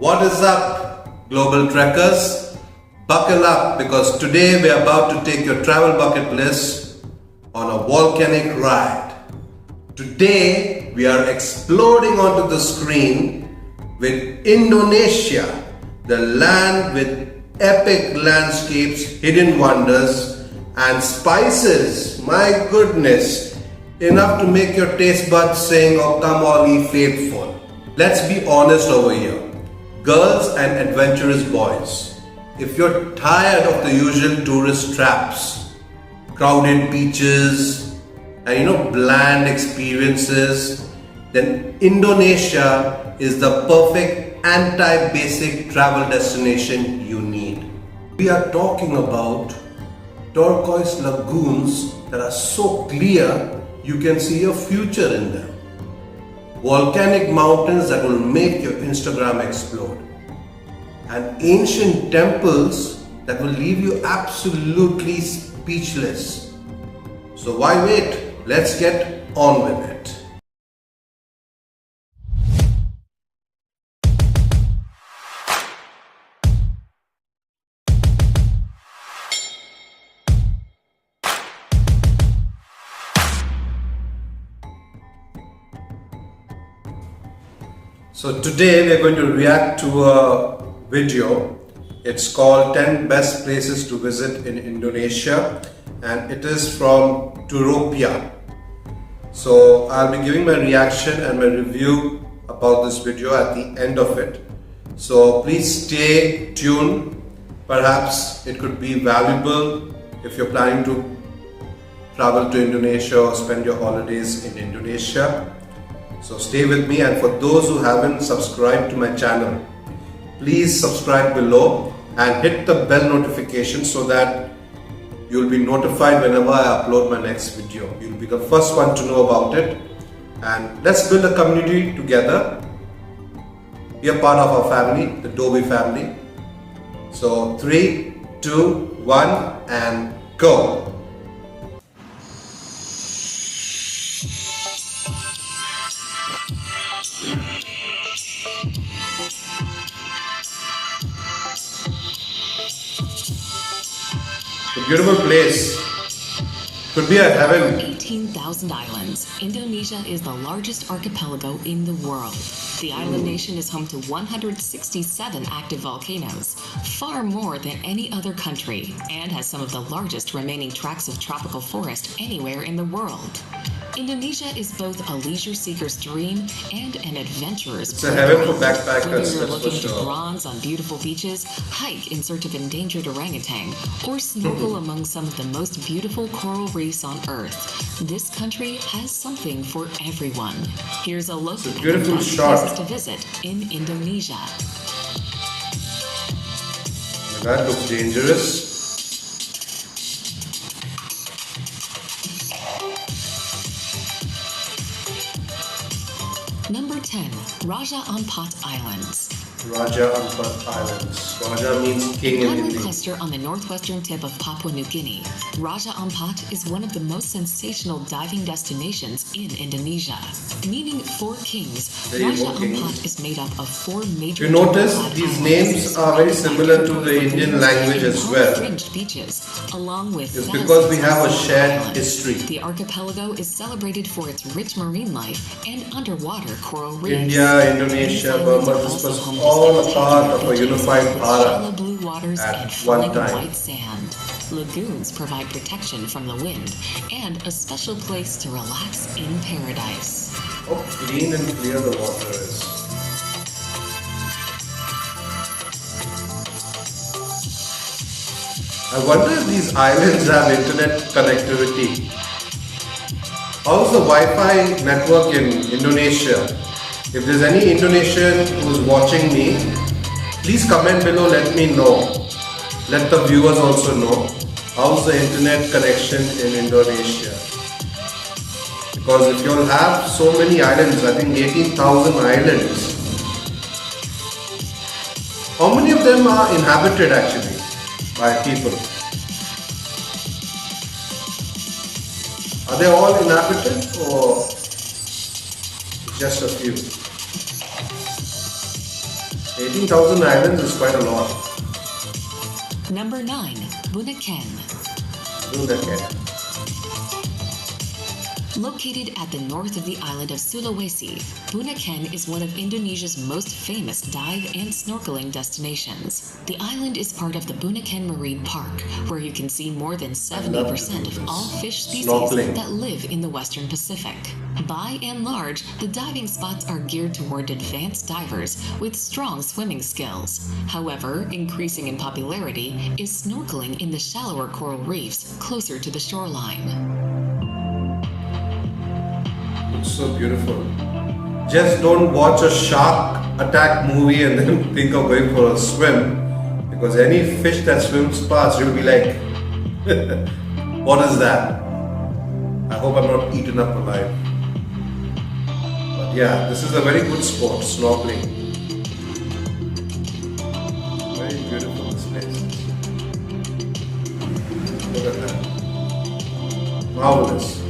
What is up, global trekkers? Buckle up because today we are about to take your travel bucket list on a volcanic ride. Today we are exploding onto the screen with Indonesia, the land with epic landscapes, hidden wonders and spices. My goodness, enough to make your taste buds sing, "Oh come all ye faithful." Let's be honest over here. Girls and adventurous boys, if you're tired of the usual tourist traps, crowded beaches and bland experiences, then Indonesia is the perfect anti-basic travel destination you need. We are talking about turquoise lagoons that are so clear you can see your future in them. Volcanic mountains that will make your Instagram explode. And ancient temples that will leave you absolutely speechless. So why wait? Let's get on with it. So today we are going to react to a video. It's called 10 Best Places to Visit in Indonesia and it is from Touropia. So I'll be giving my reaction and my review about this video at the end of it. So please stay tuned. Perhaps it could be valuable if you're planning to travel to Indonesia or spend your holidays in Indonesia. So stay with me, and for those who haven't subscribed to my channel, please subscribe below and hit the bell notification so that you'll be notified whenever I upload my next video. You'll be the first one to know about it, and let's build a community together. Be a part of our family, the Dovii family. So 3, 2, 1 and go! A beautiful place. Could be a heaven. 18,000 islands. Indonesia is the largest archipelago in the world. The island nation is home to 167 active volcanoes, far more than any other country, and has some of the largest remaining tracts of tropical forest anywhere in the world. Indonesia is both a leisure seeker's dream and an adventurer's It's a heaven for backpackers, whether you're that's for looking to sure. bronze on beautiful beaches, hike in search of endangered orangutan, or snorkel among some of the most beautiful coral reefs on Earth, this country has something for everyone. Here's a look at the beautiful best shot. places to visit in Indonesia. That looks dangerous. Number 10. Raja Ampat Islands. Raja Ampat Islands. Raja means king in Island Hindi. cluster on the northwestern tip of Papua New Guinea, Raja Ampat is one of the most sensational diving destinations in Indonesia. Meaning four kings, Raja Ampat is made up of four major. You notice these names are very similar to the Indian language as well. Fringed beaches, along with It's because we have a shared islands. history. The archipelago is celebrated for its rich marine life and underwater coral reefs. India, Indonesia, Burma, this was all a part of a unified Bharat blue waters at and one flowing time. white sand. Lagoons provide protection from the wind and a special place to relax in paradise. How clean and clear the water is. I wonder if these islands have internet connectivity. How's the Wi-Fi network in Indonesia? If there's any Indonesian who's watching me, please comment below, let me know. Let the viewers also know. How's the internet connection in Indonesia? Because if you'll have so many islands, I think 18,000 islands. How many of them are inhabited actually by people? Are they all inhabited or just a few? 18,000 islands is quite a lot. Number 9. Bunaken. Bunaken. Located at the north of the island of Sulawesi, Bunaken is one of Indonesia's most famous dive and snorkeling destinations. The island is part of the Bunaken Marine Park, where you can see more than 70% of all fish species that live in the Western Pacific. By and large, the diving spots are geared toward advanced divers with strong swimming skills. However, increasing in popularity is snorkeling in the shallower coral reefs closer to the shoreline. It's so beautiful. Just don't watch a shark attack movie and then think of going for a swim, because any fish that swims past, you'll be like, what is that? I hope I'm not eaten up alive. But yeah, this is a very good sport, snorkeling. Very beautiful this place. Look at that. Marvelous.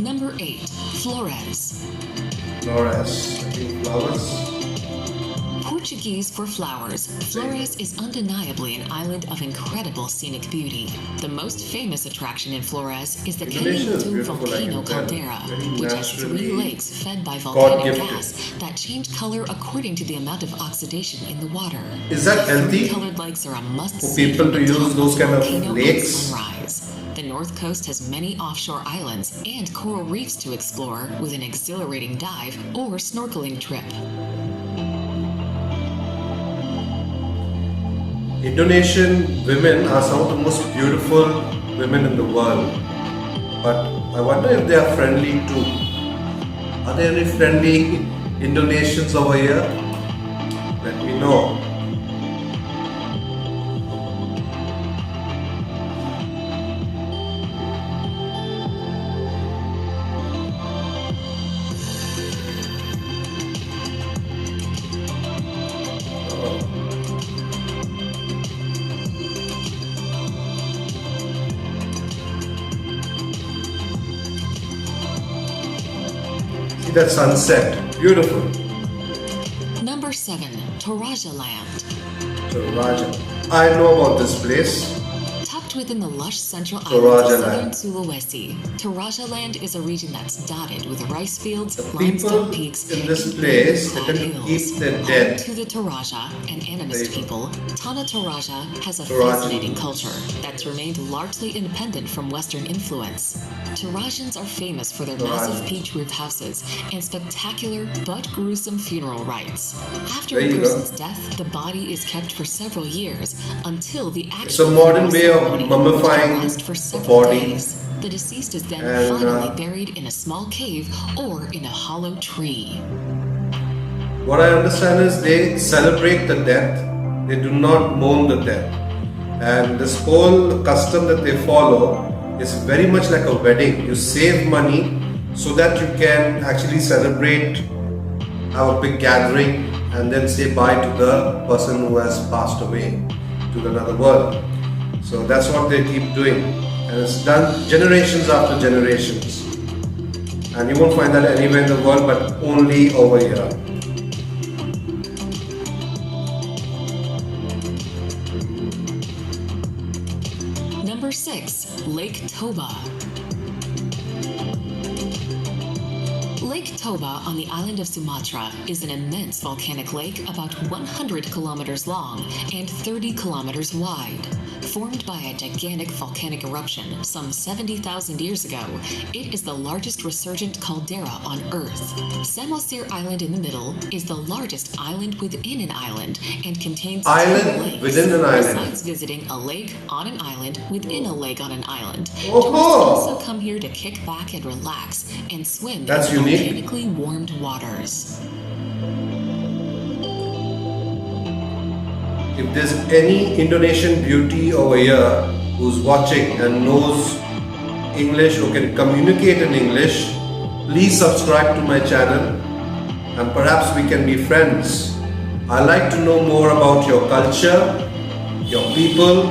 Number 8. Flores. Flores. I think flowers. Portuguese for flowers, Flores is undeniably an island of incredible scenic beauty. The most famous attraction in Flores is the Canyon volcano caldera, which has 3 lakes fed by volcanic gas that change color according to the amount of oxidation in the water. Is that healthy Colored lakes are a must for people to use those kind of lakes? Sunrise. The North Coast has many offshore islands and coral reefs to explore with an exhilarating dive or snorkeling trip. Indonesian women are some of the most beautiful women in the world, but I wonder if they are friendly too. Are there any friendly Indonesians over here? Let me know. See that sunset, beautiful. Number 7. Toraja Land. Toraja. I know about this place. Tucked within the lush central Toraja islands of southern Land. Sulawesi, Toraja Land is a region that's dotted with rice fields, People limestone peaks, in this and place, they clad can hills. keep their Home dead. to the Toraja and animist people, Tanah Toraja has a Toraja. fascinating culture that's remained largely independent from Western influence. Torajans are famous for their massive Toraja. peach roof houses and spectacular but gruesome funeral rites. After There a you go. person's death, the body is kept for several years until the It's actual a modern way of ceremony, mummifying which can last for the several body. days. The deceased is then And, finally buried in a small cave or in a hollow tree. What I understand is they celebrate the death, they do not mourn the death. And this whole custom that they follow is very much like a wedding. You save money so that you can actually celebrate, have a big gathering, and then say bye to the person who has passed away to another world. So that's what they keep doing. And it's done generations after generations. And you won't find that anywhere in the world but only over here. Number 6. Lake Toba. Lake Toba on the island of Sumatra is an immense volcanic lake about 100 kilometers long and 30 kilometers wide. Formed by a gigantic volcanic eruption some 70,000 years ago, it is the largest resurgent caldera on Earth. Samosir Island in the middle is the largest island within an island and contains Island 2 lakes. within an island. Besides visiting a lake on an island within a lake on an island, Oh. tourists also come here to kick back and relax and swim That's in unique. volcanically warmed waters. If there's any Indonesian beauty over here who's watching and knows English or can communicate in English, please subscribe to my channel and perhaps we can be friends. I like to know more about your culture, your people,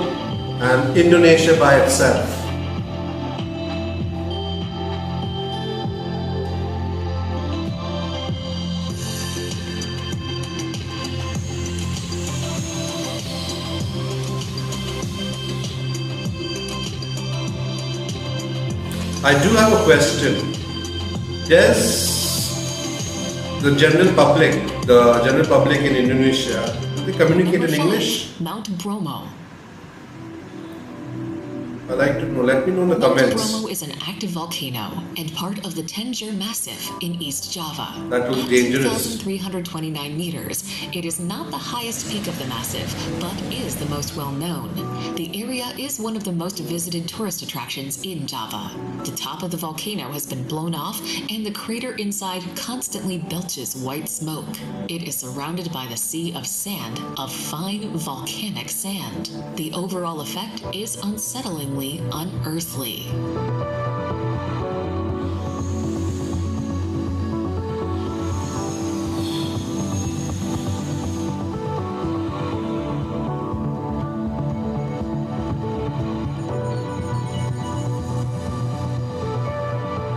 and Indonesia by itself. I do have a question. Does the general public in Indonesia, do they communicate in English? Mount Bromo. I'd like to know. Let me know in the Mount comments. Bromo is an active volcano and part of the Tengger Massif in East Java. That was At dangerous. 2,329 meters, it is not the highest peak of the massif, but is the most well known. The area is one of the most visited tourist attractions in Java. The top of the volcano has been blown off, and the crater inside constantly belches white smoke. It is surrounded by the sea of sand, of fine volcanic sand. The overall effect is unsettlingly unearthly.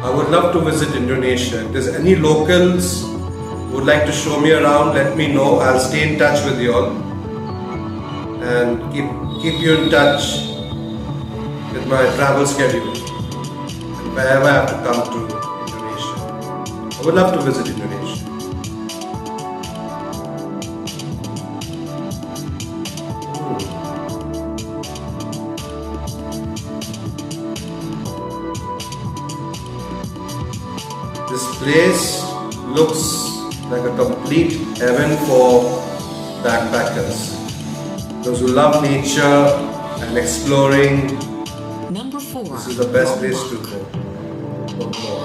I would love to visit Indonesia. If there's any locals who would like to show me around, let me know. I'll stay in touch with you all and keep you in touch with my travel schedule and wherever I have to come to Indonesia. I would love to visit Indonesia. This place looks like a complete heaven for backpackers. Those who love nature and exploring. Number 4. This is the best place to Lombok. go.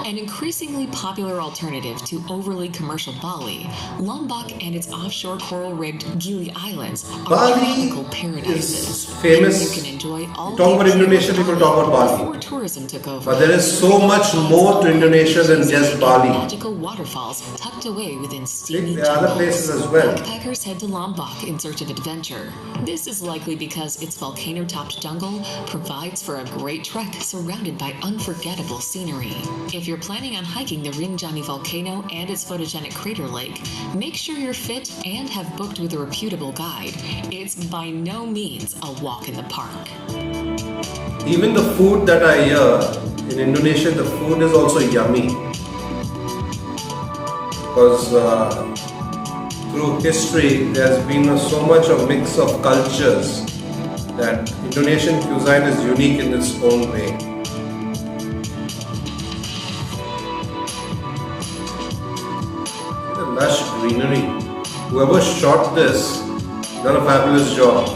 An increasingly popular alternative to overly commercial Bali, Lombok and its offshore coral-rigged Gili Islands are Bali tropical paradises. is famous. You can enjoy all Talk about the Indonesia, people talk about Bali. before tourism took over. But there is so much more to Indonesia than just Bali. Magical waterfalls tucked away within steamy There are other places as well. Backpackers head to Lombok in search of adventure. This is likely because its volcano-topped jungle provides for a great trek surrounded by unforgettable scenery. If you're planning on hiking the Rinjani volcano and its photogenic crater lake, make sure you're fit and have booked with a reputable guide. It's by no means a walk in the park. Even the food that I hear in Indonesia, the food is also yummy. Because through history, there's been so much of mix of cultures that Indonesian cuisine is unique in its own way. The lush greenery. Whoever shot this done a fabulous job.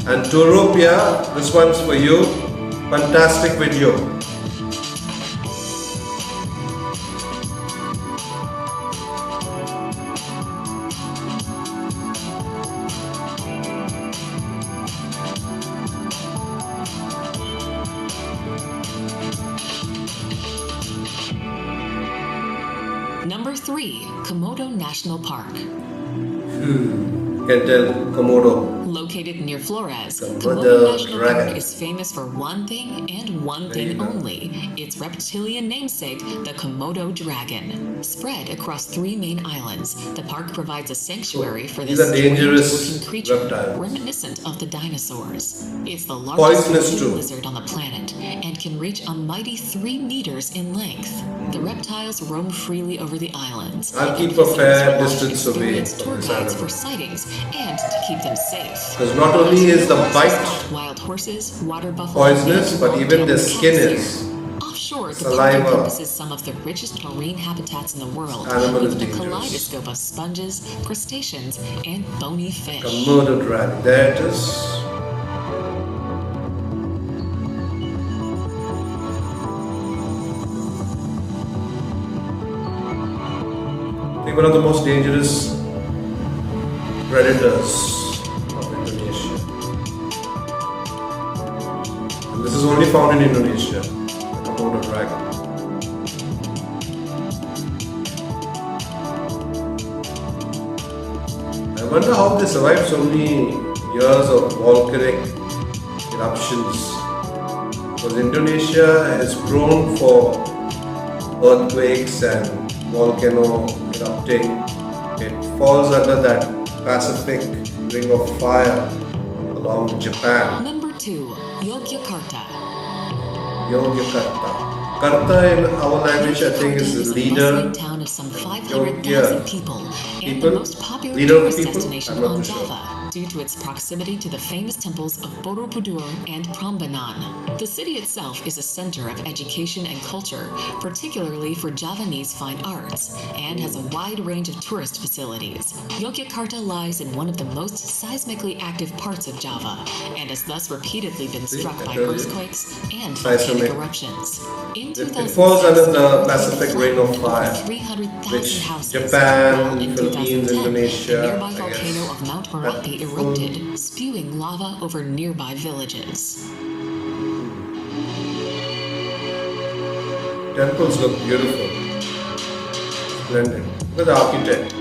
And touropia, this one's for you. Fantastic video. Number 3. Komodo National Park. Can tell Komodo. Located near Flores, Komodo Komodo National dragon. Park is famous for one thing and one There you thing go. only, its reptilian namesake, the Komodo dragon. Spread across 3 main islands, the park provides a sanctuary for These this are dangerous strange-looking creature, reptiles. reminiscent of the dinosaurs. It's the largest Poisonous sea too. lizard on the planet and can reach a mighty 3 meters in length. The reptiles roam freely over the islands. I'll keep and a fair visitors distance away experience from tour this guides animal. for sightings and to keep them safe. Because not only is the bite Wild horses, water buffalo, poisonous, and but even the cats skin here. is. Offshore, the saliva. park encompasses some of the richest marine habitats in the world, Animal is with a dangerous. kaleidoscope of sponges, crustaceans, and bony fish. Komodo dragon. There it is. I think one of the most dangerous predators of Indonesia. And this is only found in Indonesia, the Komodo dragon. I wonder how they survived so many years of volcanic eruptions. Because Indonesia is prone for earthquakes and volcano erupting. It falls under that Pacific Ring of Fire along with Japan. Number 2. Yogyakarta. Yogyakarta. Karta in our language, I think, is the leader. A bustling town of some 500,000 Yogya. people and People? the most popular Leader of tourist people? destination I'm not on too sure. Java due to its proximity to the famous temples of Borobudur and Prambanan. The city itself is a center of education and culture, particularly for Javanese fine arts, and has a wide range of tourist facilities. Yogyakarta lies in one of the most seismically active parts of Java and has thus repeatedly been struck by earthquakes and volcanic eruptions. In It falls under the 2006, Pacific Ring of Fire, 300,000 which houses, Japan, while in Philippines, 2010, Indonesia, the nearby I volcano guess, of Mount Merapi erupted, spewing lava over nearby villages. Temples look beautiful. Splendid. Look at the architect.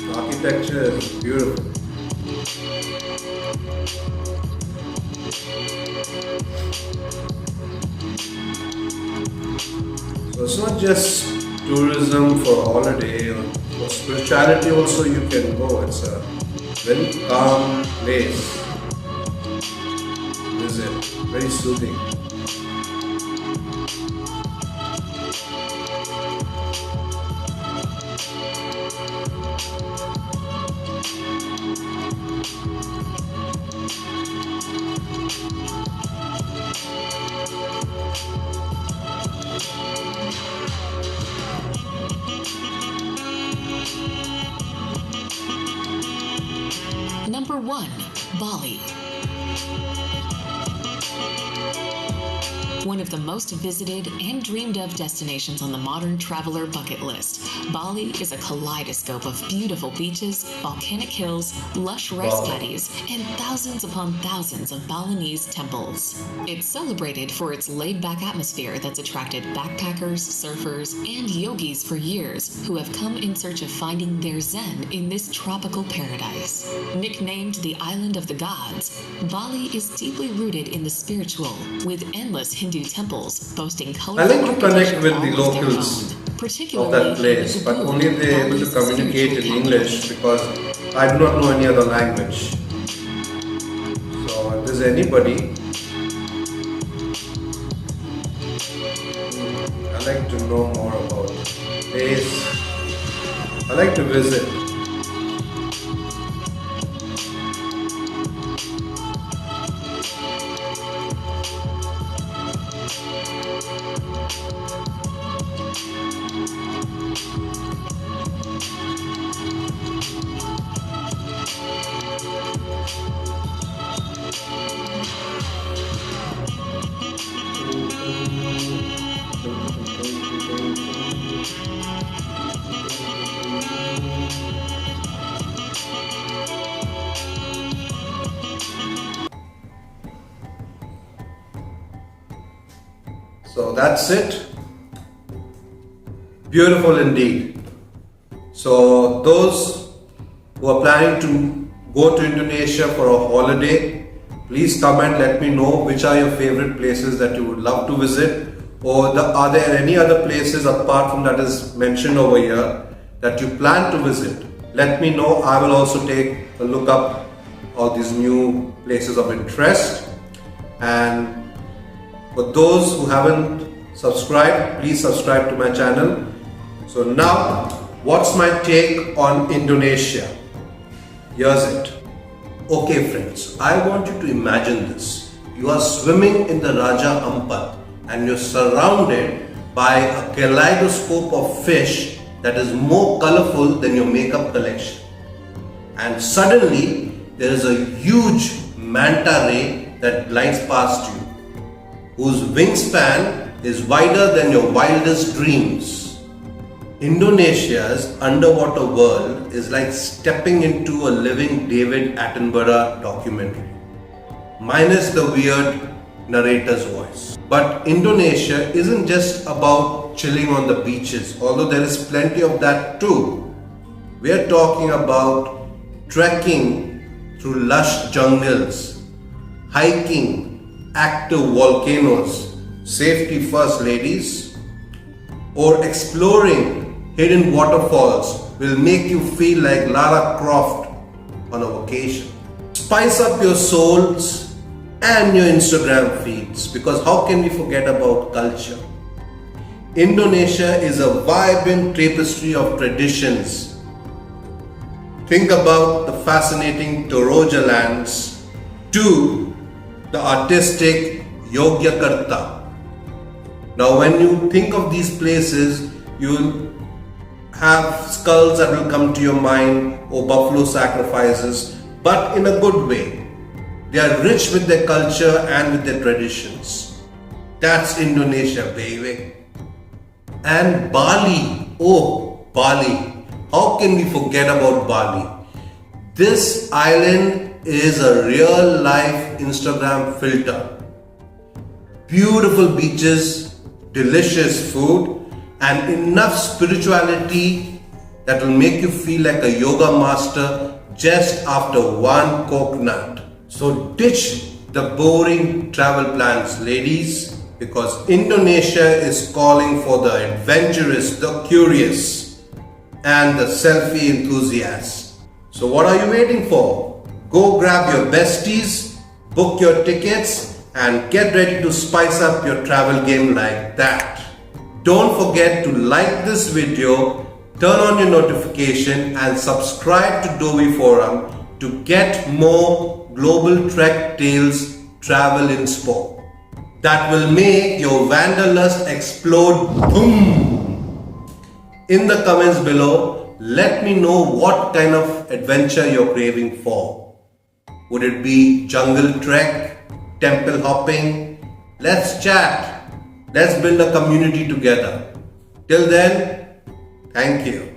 The architecture is beautiful. So it's not just tourism for holiday or for spirituality also you can go. It's a very calm place. Visit. Very soothing. Number 1. Bali. One of the most visited and dreamed of destinations on the modern traveler bucket list, Bali is a kaleidoscope of beautiful beaches, volcanic hills, lush rice paddies, and thousands upon thousands of Balinese temples. It's celebrated for its laid-back atmosphere that's attracted backpackers, surfers, and yogis for years who have come in search of finding their zen in this tropical paradise. Nicknamed the Island of the Gods, Bali is deeply rooted in the spiritual, with endless Hindu temples boasting colorful I like to connect with the architecture locals particularly of that place, but only if they're able to communicate in English, because I do not know any other language. So if there's anybody, I like to know more about the place. I like to visit. So that's it. Beautiful indeed. So those who are planning to go to Indonesia for a holiday, please comment, let me know which are your favorite places that you would love to visit, or are there any other places apart from that is mentioned over here that you plan to visit. Let me know. I will also take a look up all these new places of interest. And for those who haven't subscribed, please subscribe to my channel. So now, what's my take on Indonesia? Here's it. Okay friends, I want you to imagine this. You are swimming in the Raja Ampat and you're surrounded by a kaleidoscope of fish that is more colorful than your makeup collection. And suddenly, there is a huge manta ray that glides past you, whose wingspan is wider than your wildest dreams. Indonesia's underwater world is like stepping into a living David Attenborough documentary, minus the weird narrator's voice. But Indonesia isn't just about chilling on the beaches, although there is plenty of that too. We are talking about trekking through lush jungles, hiking active volcanoes, safety first ladies, or exploring hidden waterfalls will make you feel like Lara Croft on a vacation. spice up your souls and your Instagram feeds, because how can we forget about culture? Indonesia is a vibrant tapestry of traditions. Think about the fascinating Toraja lands to the artistic Yogyakarta. Now when you think of these places, you'll have skulls that will come to your mind or buffalo sacrifices, but in a good way. They are rich with their culture and with their traditions. That's Indonesia, baby. And Bali. Oh, Bali. How can we forget about Bali? This island is a real life Instagram filter. Beautiful beaches, delicious food, and enough spirituality that will make you feel like a yoga master just after one coconut. So ditch the boring travel plans, ladies, because Indonesia is calling for the adventurous, the curious, and the selfie enthusiasts. So what are you waiting for? Go grab your besties, book your tickets, and get ready to spice up your travel game like that. Don't forget to like this video, turn on your notification, and subscribe to Dovii Forum to get more global trek tales travel inspo that will make your wanderlust explode. Boom! In the comments below, let me know what kind of adventure you're craving for. Would it be jungle trek, temple hopping? Let's chat. Let's build a community together. Till then, thank you.